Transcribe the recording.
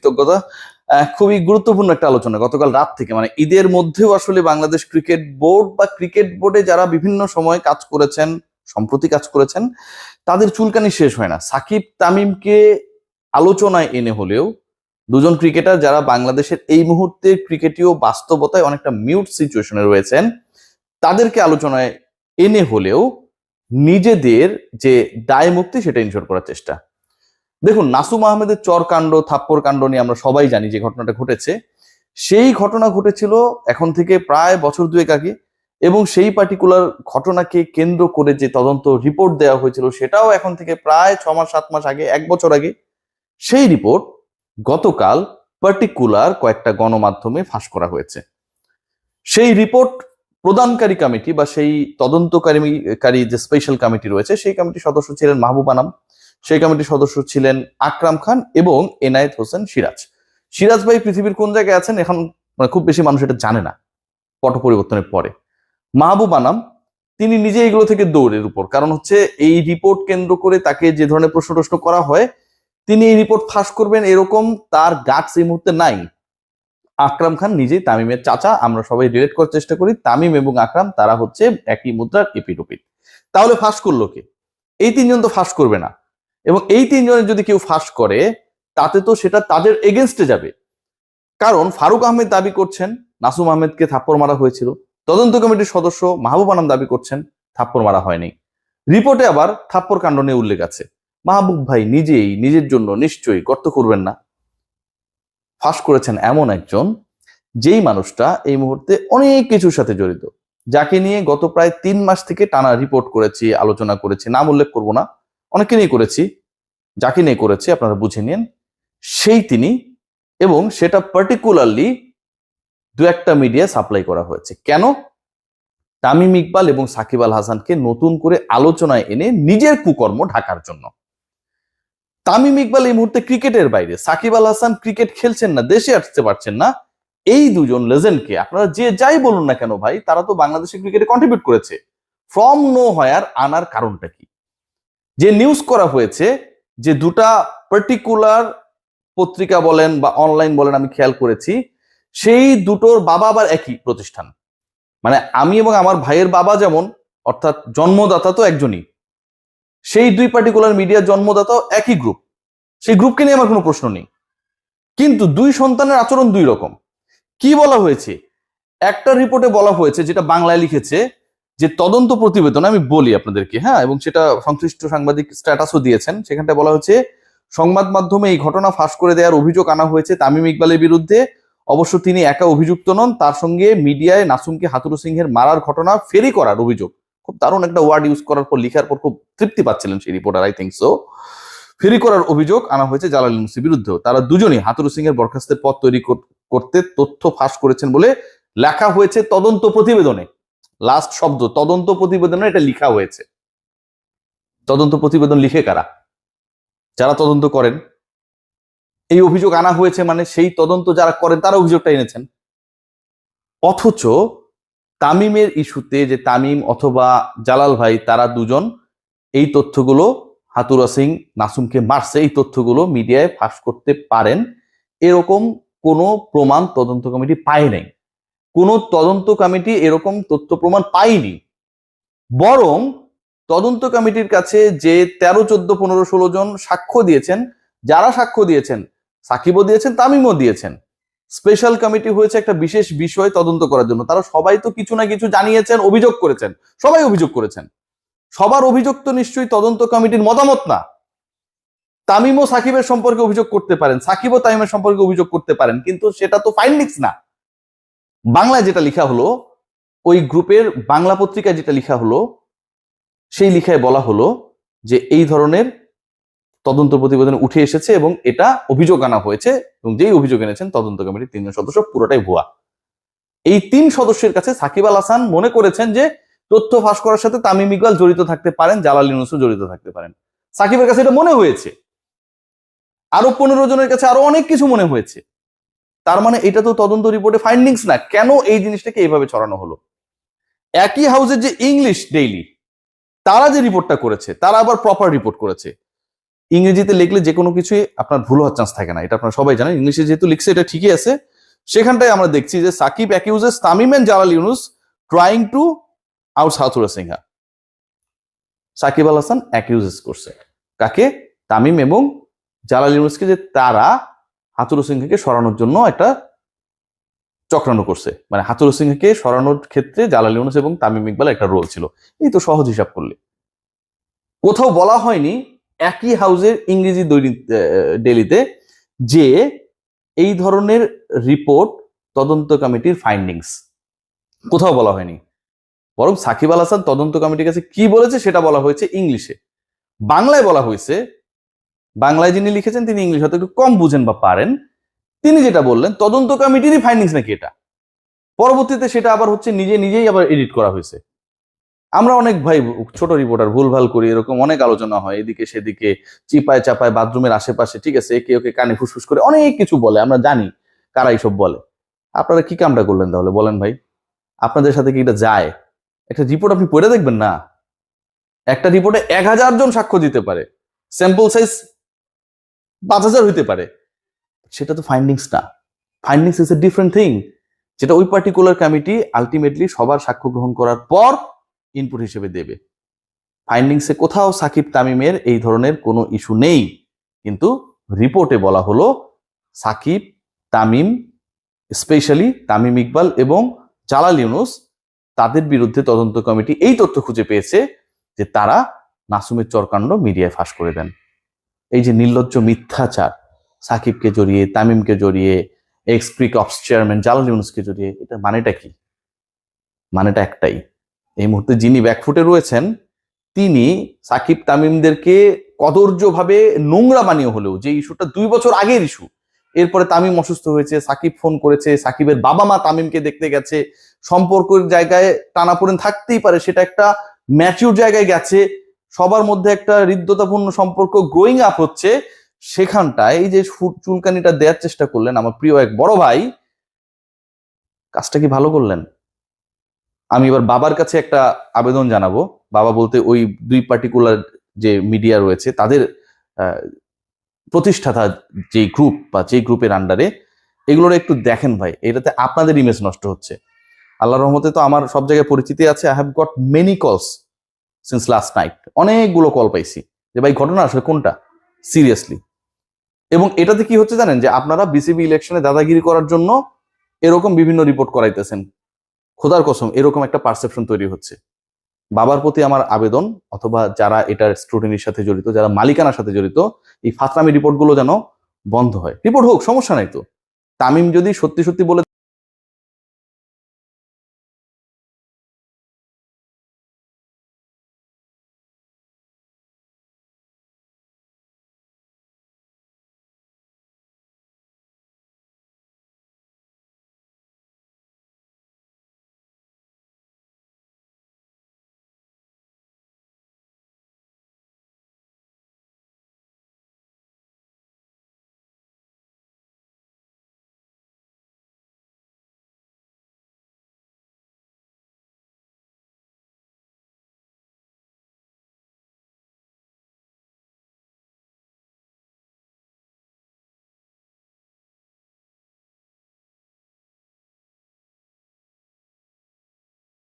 কৃতজ্ঞতা। খুবই গুরুত্বপূর্ণ একটা আলোচনা গতকাল রাত থেকে, মানে ঈদের মধ্যেও আসলে বাংলাদেশ ক্রিকেট বোর্ড বা ক্রিকেট বোর্ডে যারা বিভিন্ন সময় কাজ করেছেন, সম্প্রতি কাজ করেছেন, তাদের চুলকানি শেষ হয় না। সাকিব তামিমকে আলোচনায় এনে হলেও দুজন ক্রিকেটার যারা বাংলাদেশের এই মুহূর্তে ক্রিকেটীয় বাস্তবতায় অনেকটা মিউট সিচুয়েশনে রয়েছেন, তাদেরকে আলোচনায় এনে হলেও নিজেদের যে দায় মুক্তি সেটা ইনশোর করার চেষ্টা। দেখুন, নাসুম আহমেদের চর কাণ্ড, থাপ্পড় কাণ্ড নিয়ে আমরা সবাই জানি যে ঘটনাটা ঘটেছে। সেই ঘটনা ঘটেছিল এখন থেকে প্রায় বছর দুয়েক আগে, এবং সেই পার্টিকুলার ঘটনাকে কেন্দ্র করে যে তদন্ত রিপোর্ট দেওয়া হয়েছিল সেটাও এখন থেকে প্রায় 6 মাস 7 মাস আগে, 1 বছর আগে। সেই রিপোর্ট গতকাল পার্টিকুলার কয়েকটা গণমাধ্যমে ফাঁস করা হয়েছে। সেই রিপোর্ট প্রদানকারী কমিটি বা সেই তদন্তকারী যে স্পেশাল কমিটি রয়েছে, সেই কমিটির সদস্য ছিলেন মাহবুব আনাম, সেই কমিটির সদস্য ছিলেন আকরাম খান এবং এনায়েত হোসেন সিরাজ। সিরাজ ভাই পৃথিবীর কোন জায়গায় আছেন এখন খুব বেশি মানুষ এটা জানে না পট পরিবর্তনের পরে। মাহবুব আনাম তিনি নিজে এগুলো থেকে দৌড়ের উপর, কারণ হচ্ছে এই রিপোর্ট কেন্দ্র করে তাকে যে ধরনের প্রশ্ন করা হয়, তিনি এই রিপোর্ট ফাঁস করবেন এরকম তার গাটস এই মুহূর্তে নাই। আকরাম খান নিজেই তামিমের চাচা, আমরা সবাই রিলেট করার চেষ্টা করি, তামিম এবং আকরাম তারা হচ্ছে একই মুদ্রার এপিঠ। তাহলে ফাঁস করলো কে? এই তিনজন তো ফাঁস করবে না, এবং এই তিনজনের যদি কেউ ফাঁস করে তাতে তো সেটা তাদের এগেনস্টে যাবে। কারণ ফারুক আহমেদ দাবি করছেন নাসুম আহমেদকে থাপ্পড় মারা হয়েছিল, তদন্ত কমিটির সদস্য মাহবুব আনাম দাবি করছেন থাপ্পড় মারা হয়নি। রিপোর্টে আবার থাপ্পড় কাণ্ড নিয়ে উল্লেখ আছে। মাহবুব ভাই নিজেই নিজের জন্য নিশ্চয়ই গর্ত করবেন না। ফাঁস করেছেন এমন একজন যেই মানুষটা এই মুহূর্তে অনেক কিছুর সাথে জড়িত, যাকে নিয়ে গত প্রায় 3 মাস থেকে টানা রিপোর্ট করেছি, আলোচনা করেছি, নাম উল্লেখ করব না, অনেকে নিয়ে করেছি, যাকে নিয়ে করেছি আপনারা বুঝে নিন, সেই তিনি। এবং সেটা পার্টিকুলারলি দু একটা মিডিয়া সাপ্লাই করা হয়েছে। কেন? তামিম ইকবাল এবং সাকিব আল হাসানকে নতুন করে আলোচনায় এনে নিজের কুকর্ম ঢাকার জন্য। তামিম ইকবাল এই মুহূর্তে ক্রিকেটের বাইরে, সাকিব আল হাসান ক্রিকেট খেলছেন না, দেশে আসতে পারছেন না। এই দুজন লেজেন্ডকে আপনারা যে যাই বলুন না কেন ভাই, তারা তো বাংলাদেশের ক্রিকেটে কন্ট্রিবিউট করেছে। ফ্রম নো হয়ার আনার কারণটা কি? যে নিউজ করা হয়েছে যে দুটা পার্টিকুলার পত্রিকা বলেন বা অনলাইন বলেন, আমি খেয়াল করেছি সেই দুটোর বাবা আবার একই প্রতিষ্ঠান। মানে আমি এবং আমার ভাইয়ের বাবা যেমন, অর্থাৎ জন্মদাতা তো একজনই, সেই দুই পার্টিকুলার মিডিয়ার জন্মদাতাও একই গ্রুপ। সেই গ্রুপকে নিয়ে আমার কোনো প্রশ্ন নেই, কিন্তু দুই সন্তানের আচরণ দুই রকম। কি বলা হয়েছে? একটা রিপোর্টে বলা হয়েছে, যেটা বাংলায় লিখেছে, যে তদন্ত প্রতিবেদন, আমি বলি আপনাদেরকে, হ্যাঁ, এবং সেটা সংশ্লিষ্ট সাংবাদিক স্ট্যাটাসও দিয়েছেন, সেখানটায় বলা হয়েছে সংবাদ মাধ্যমে এই ঘটনা ফাঁস করে দেওয়ার অভিযোগ আনা হয়েছে তামিম ইকবালের বিরুদ্ধে। অবশ্য তিনি একা অভিযুক্ত নন, তার সঙ্গে মিডিয়ায় নাসুমকে হাতুরু সিংহের মারার ঘটনা ফেরি করার অভিযোগ। খুব দারুণ একটা ওয়ার্ড ইউজ করার পর, লিখার পর খুব তৃপ্তি পাচ্ছিলেন সেই রিপোর্টার, আই থিঙ্ক সো। ফেরি করার অভিযোগ আনা হয়েছে জালাল ইউনুসের বিরুদ্ধেও। তারা দুজনই হাতুরু সিংহের বরখাস্তের পথ তৈরি করতে তথ্য ফাঁস করেছেন বলে লেখা হয়েছে তদন্ত প্রতিবেদনে। লাস্ট শব্দ, তদন্ত প্রতিবেদনে এটা লিখা হয়েছে। তদন্ত প্রতিবেদন লিখে কারা? যারা তদন্ত করেন। এই অভিযোগ আনা হয়েছে মানে সেই তদন্ত যারা করেন তারা অভিযোগটা এনেছেন। অথচ তামিমের ইস্যুতে যে তামিম অথবা জালাল ভাই তারা দুজন এই তথ্যগুলো, হাতুরা সিং নাসুমকে মারছে, এই তথ্যগুলো মিডিয়ায় ফাঁস করতে পারেন এরকম কোনো প্রমাণ তদন্ত কমিটি পায় নাই। কোনো তদন্ত কমিটি এরকম তথ্য প্রমাণ পায়নি। বরং তদন্ত কমিটির কাছে যে 13, 14, 15, 16 জন সাক্ষ্য দিয়েছেন, যারা সাক্ষ্য দিয়েছেন সাকিবও দিয়েছেন, তামিমও দিয়েছেন। স্পেশাল কমিটি হয়েছে একটা বিশেষ বিষয় তদন্ত করার জন্য। তারা সবাই তো কিছু না কিছু জানিয়েছেন, অভিযোগ করেছেন, সবাই অভিযোগ করেছেন। সবার অভিযোগ তো নিশ্চয়ই তদন্ত কমিটির মতামত না। তামিমও সাকিবের সম্পর্কে অভিযোগ করতে পারেন, সাকিবও তামিমের সম্পর্কে অভিযোগ করতে পারেন, কিন্তু সেটা তো ফাইন্ডিংস না। বাংলায় যেটা লেখা হলো, ওই গ্রুপের বাংলা পত্রিকায় যেটা লেখা হলো, সেই লিখায় বলা হলো যে এই ধরনের তদন্ত প্রতিবেদন উঠে এসেছে এবং এটা অভিযোগ আনা হয়েছে, এবং যেই অভিযোগ এনেছেন তদন্ত কমিটির 3 জন সদস্য পুরোটাই ভুয়া। এই 3 সদস্যের কাছে সাকিব আল হাসান মনে করেছেন যে তথ্য ফাঁস করার সাথে তামিম ইকবাল জড়িত থাকতে পারেন, জালাল ইউনুসও জড়িত থাকতে পারেন। সাকিবের কাছে এটা মনে হয়েছে, আরো 15 জনের কাছে আরো অনেক কিছু মনে হয়েছে। তার মানে এটা তো তদন্ত রিপোর্টে ফাইন্ডিংস না। কেন এই জিনিসটাকে এইভাবে ছড়ানো হলো? একই হাউসের যে ইংলিশ ডেইলি, তারা যে রিপোর্টটা করেছে, তারা আবার প্রপার রিপোর্ট করেছে। ইংরেজিতে লিখলে যে কোনো কিছুই আপনার ভুল হওয়ার চান্স থাকে না, এটা আপনারা সবাই জানেন। ইংলিশে যেহেতু লিখছে এটা ঠিকই আছে। সেখানটায় আমরা দেখছি যে Shakib accuses Tamim and Jalal Yunus trying to out Hathurusingha. Shakib Al Hasan accuses করছে কাকে? তামিম এবং জালাল ইউনুসকে, যে তারা হাতুরু সিনহাকে সরানোর জন্য একটা চক্রান্ত করছে। মানে হাতুরু সিনহাকে সরানোর ক্ষেত্রে জালাল ইউনুস এবং তামিম ইকবালের একটা রোল ছিল। এই তো সহজ হিসাব করলে। কোথাও বলা হয়নি একই হাউজের ইংরেজি দৈনিক ডেইলিতে যে এই ধরনের রিপোর্ট তদন্ত কমিটির ফাইন্ডিংস, কোথাও বলা হয়নি। বরং সাকিব আল হাসান তদন্ত কমিটির কাছে কি বলেছে সেটা বলা হয়েছে ইংলিশে। বাংলায় বলা হয়েছে, বাংলায় যিনি লিখেছেন তিনি ইংলিশ হয়তো একটু কম বুঝেন বা পারেন, তিনি যেটা বললেন তদন্ত কমিটিরই ফাইন্ডিংস নাকি এটা। পরবর্তীতে সেটা আবার হচ্ছে নিজেই আবার এডিট করা হয়েছে। আমরা অনেক ভাই ছোট রিপোর্টার ভুলভাল করি, এরকম অনেক আলোচনা হয় এদিকে সেদিকে, চিপায় চাপায় বাথরুমের আশেপাশে, ঠিক আছে, একে ওকে কানে ফুসফুস করে অনেক কিছু বলে, আমরা জানি কারা এইসব বলে। আপনারা কি কামটা করলেন তাহলে বলেন ভাই? আপনাদের সাথে কি এটা যায়? একটা রিপোর্ট আপনি পড়ে দেখবেন না? একটা রিপোর্টে 1000 জন সাক্ষ্য দিতে পারে, স্যাম্পল সাইজ 5000 হইতে পারে, সেটা তো ফাইন্ডিংস না। Findings is a different thing, যেটা ওই পার্টিকুলার কমিটি আলটিমেটলি সবার সাক্ষ্য গ্রহণ করার পর ইনপুট হিসেবে দেবে। ফাইন্ডিংসে কোথাও সাকিব তামিমের এই ধরনের কোনো ইস্যু নেই, কিন্তু রিপোর্টে বলা হলো সাকিব, তামিম, স্পেশালি তামিম ইকবাল এবং জালাল ইউনুস, তাদের বিরুদ্ধে তদন্ত কমিটি এই তথ্য খুঁজে পেয়েছে যে তারা নাসুমের চরকাণ্ড মিডিয়ায় ফাঁস করে দেন। এই যে নির্লজ্জ মিথ্যাচার, সাকিবকে জড়িয়ে, তামিমকে জড়িয়ে, এক্স ক্রিক অপস চেয়ারম্যান জালাল ইউনুসকে জড়িয়ে, এটা মানেটা কি? মানেটা একটাই, এই মুহূর্তে যিনি ব্যাকফুটে রয়েছেন তিনি সাকিব তামিমদেরকে কদর্যভাবে নোংরা বানিয়ে হলেও, যে ইস্যুটা 2 বছর আগের ইস্যু, এরপরে তামিম অসুস্থ হয়েছে, সাকিব ফোন করেছে, সাকিবের বাবা মা তামিমকে দেখতে গেছে, সম্পর্কের জায়গায় টানাপোড়েন থাকতেই পারে, সেটা একটা ম্যাচিউর জায়গায় গেছে, সবার মধ্যে একটা হৃদ্যতাপূর্ণ সম্পর্ক গ্রোয়িং আপ হচ্ছে, সেখানটায় এই যে চুলকানিটা দেওয়ার চেষ্টা করলেন আমার প্রিয় এক বড় ভাই, কাজটা কি ভালো করলেন? আমি এবার বাবার কাছে একটা আবেদন জানাবো। বাবা বলতে ওই 2 পার্টিকুলার যে মিডিয়া রয়েছে তাদের প্রতিষ্ঠাতা যে গ্রুপ বা যে গ্রুপের আন্ডারে, এগুলোর একটু দেখেন ভাই, এটাতে আপনাদের ইমেজ নষ্ট হচ্ছে। আল্লাহর রহমতে তো আমার সব জায়গায় পরিচিতি আছে। আই হ্যাভ গট মেনি কলস সিন্স লাস্ট নাইট, অনেকগুলো কল পাইছি যে ভাই ঘটনা আসলে কোনটা, সিরিয়াসলি। এবং এটাতে কি হচ্ছে জানেন, যে আপনারা বিসিবি ইলেকশনে দাদাগিরি করার জন্য এরকম বিভিন্ন রিপোর্ট করাইতেছেন, খোদার কসম এরকম একটা পারসেপশন তৈরি হচ্ছে। বাবার প্রতি আমার আবেদন, অথবা যারা এটার স্ক্রুটিনির সাথে জড়িত, যারা মালিকানার সাথে জড়িত, এই ফাতরামি রিপোর্টগুলো যেন বন্ধ হয়। রিপোর্ট হোক, সমস্যা নাই তো। তামিম যদি সত্যি সত্যি বলে